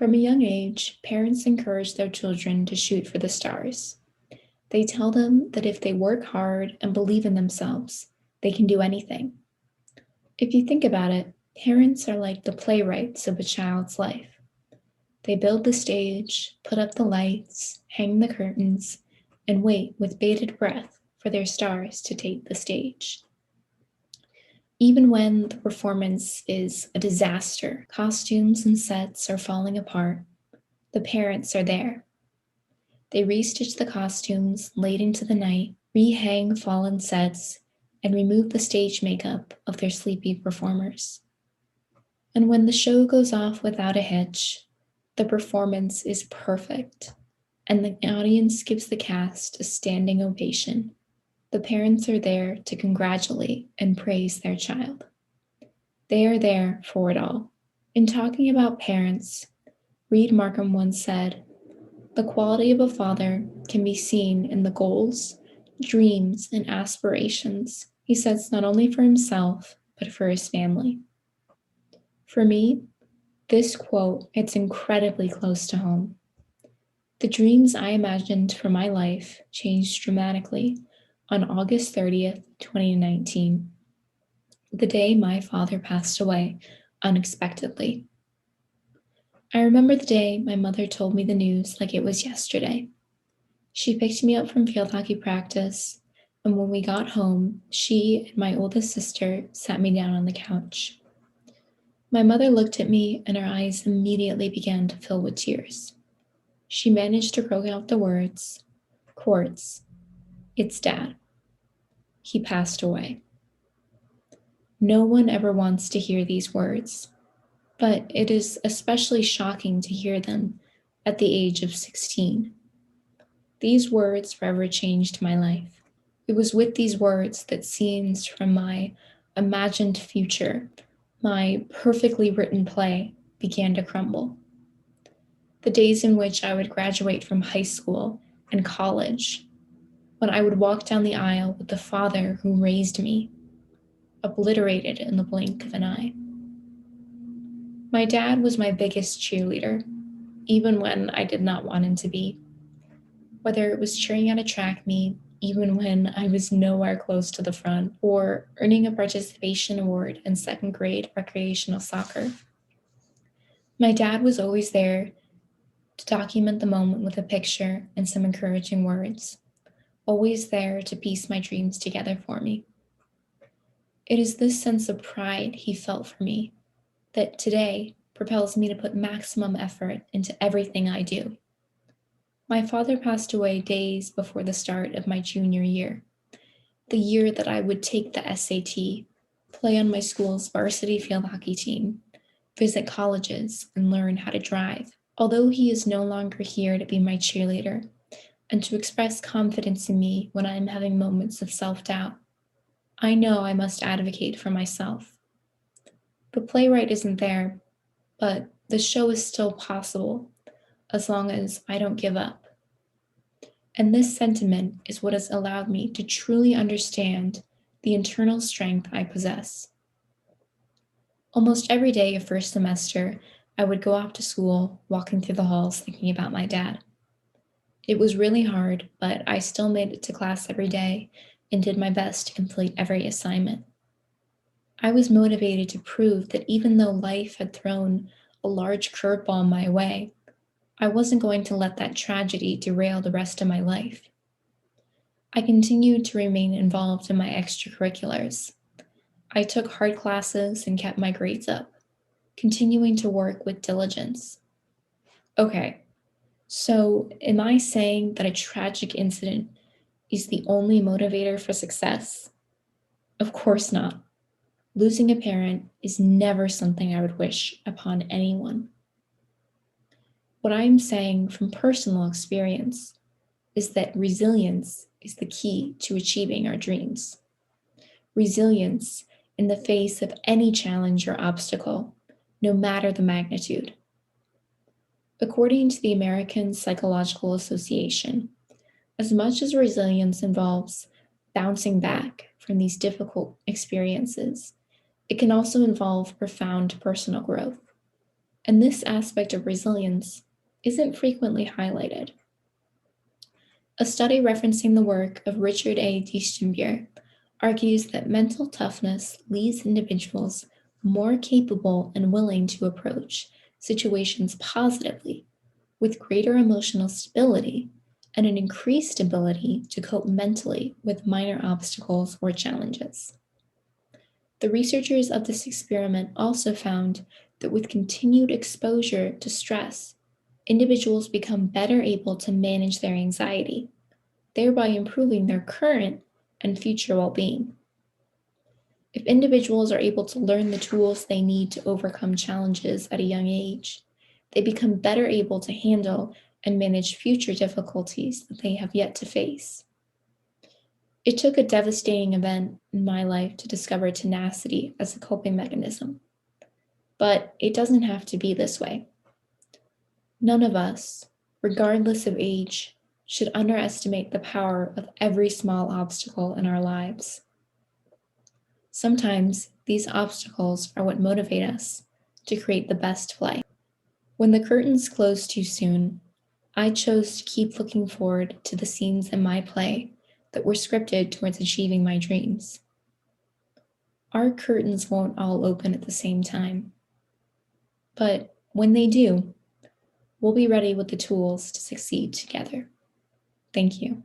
From a young age, parents encourage their children to shoot for the stars. They tell them that if they work hard and believe in themselves, they can do anything. If you think about it, parents are like the playwrights of a child's life. They build the stage, put up the lights, hang the curtains, and wait with bated breath for their stars to take the stage. Even when the performance is a disaster, costumes and sets are falling apart, the parents are there. They restitch the costumes late into the night, rehang fallen sets, and remove the stage makeup of their sleepy performers. And when the show goes off without a hitch, the performance is perfect, and the audience gives the cast a standing ovation. The parents are there to congratulate and praise their child. They are there for it all. In talking about parents, Reed Markham once said, "The quality of a father can be seen in the goals, dreams, and aspirations he sets not only for himself, but for his family." For me, this quote hits incredibly close to home. The dreams I imagined for my life changed dramatically on August 30th, 2019, the day my father passed away unexpectedly. I remember the day my mother told me the news like it was yesterday. She picked me up from field hockey practice, and when we got home, she and my oldest sister sat me down on the couch. My mother looked at me, and her eyes immediately began to fill with tears. She managed to croak out the words, "Quartz, it's Dad. He passed away." No one ever wants to hear these words, but it is especially shocking to hear them at the age of 16. These words forever changed my life. It was with these words that scenes from my imagined future, my perfectly written play, began to crumble. The days in which I would graduate from high school and college, when I would walk down the aisle with the father who raised me, obliterated in the blink of an eye. My dad was my biggest cheerleader, even when I did not want him to be. Whether it was cheering at a track meet, even when I was nowhere close to the front, or earning a participation award in second grade recreational soccer. My dad was always there to document the moment with a picture and some encouraging words, always there to piece my dreams together for me. It is this sense of pride he felt for me that today propels me to put maximum effort into everything I do. My father passed away days before the start of my junior year, the year that I would take the SAT, play on my school's varsity field hockey team, visit colleges, and learn how to drive. Although he is no longer here to be my cheerleader and to express confidence in me when I am having moments of self-doubt, I know I must advocate for myself. The playwright isn't there, but the show is still possible as long as I don't give up. And this sentiment is what has allowed me to truly understand the internal strength I possess. Almost every day of first semester, I would go off to school, walking through the halls thinking about my dad. It was really hard, but I still made it to class every day and did my best to complete every assignment. I was motivated to prove that even though life had thrown a large curveball my way, I wasn't going to let that tragedy derail the rest of my life. I continued to remain involved in my extracurriculars. I took hard classes and kept my grades up, continuing to work with diligence. Okay, so am I saying that a tragic incident is the only motivator for success? Of course not. Losing a parent is never something I would wish upon anyone. What I am saying from personal experience is that resilience is the key to achieving our dreams. Resilience in the face of any challenge or obstacle, no matter the magnitude. According to the American Psychological Association, as much as resilience involves bouncing back from these difficult experiences, it can also involve profound personal growth. And this aspect of resilience isn't frequently highlighted. A study referencing the work of Richard A. Diefenbaer argues that mental toughness leaves individuals more capable and willing to approach situations positively, with greater emotional stability and an increased ability to cope mentally with minor obstacles or challenges. The researchers of this experiment also found that with continued exposure to stress, individuals become better able to manage their anxiety, thereby improving their current and future well being. If individuals are able to learn the tools they need to overcome challenges at a young age, they become better able to handle and manage future difficulties that they have yet to face. It took a devastating event in my life to discover tenacity as a coping mechanism, but it doesn't have to be this way. None of us, regardless of age, should underestimate the power of every small obstacle in our lives. Sometimes these obstacles are what motivate us to create the best play. When the curtains closed too soon, I chose to keep looking forward to the scenes in my play that were scripted towards achieving my dreams. Our curtains won't all open at the same time, but when they do, we'll be ready with the tools to succeed together. Thank you.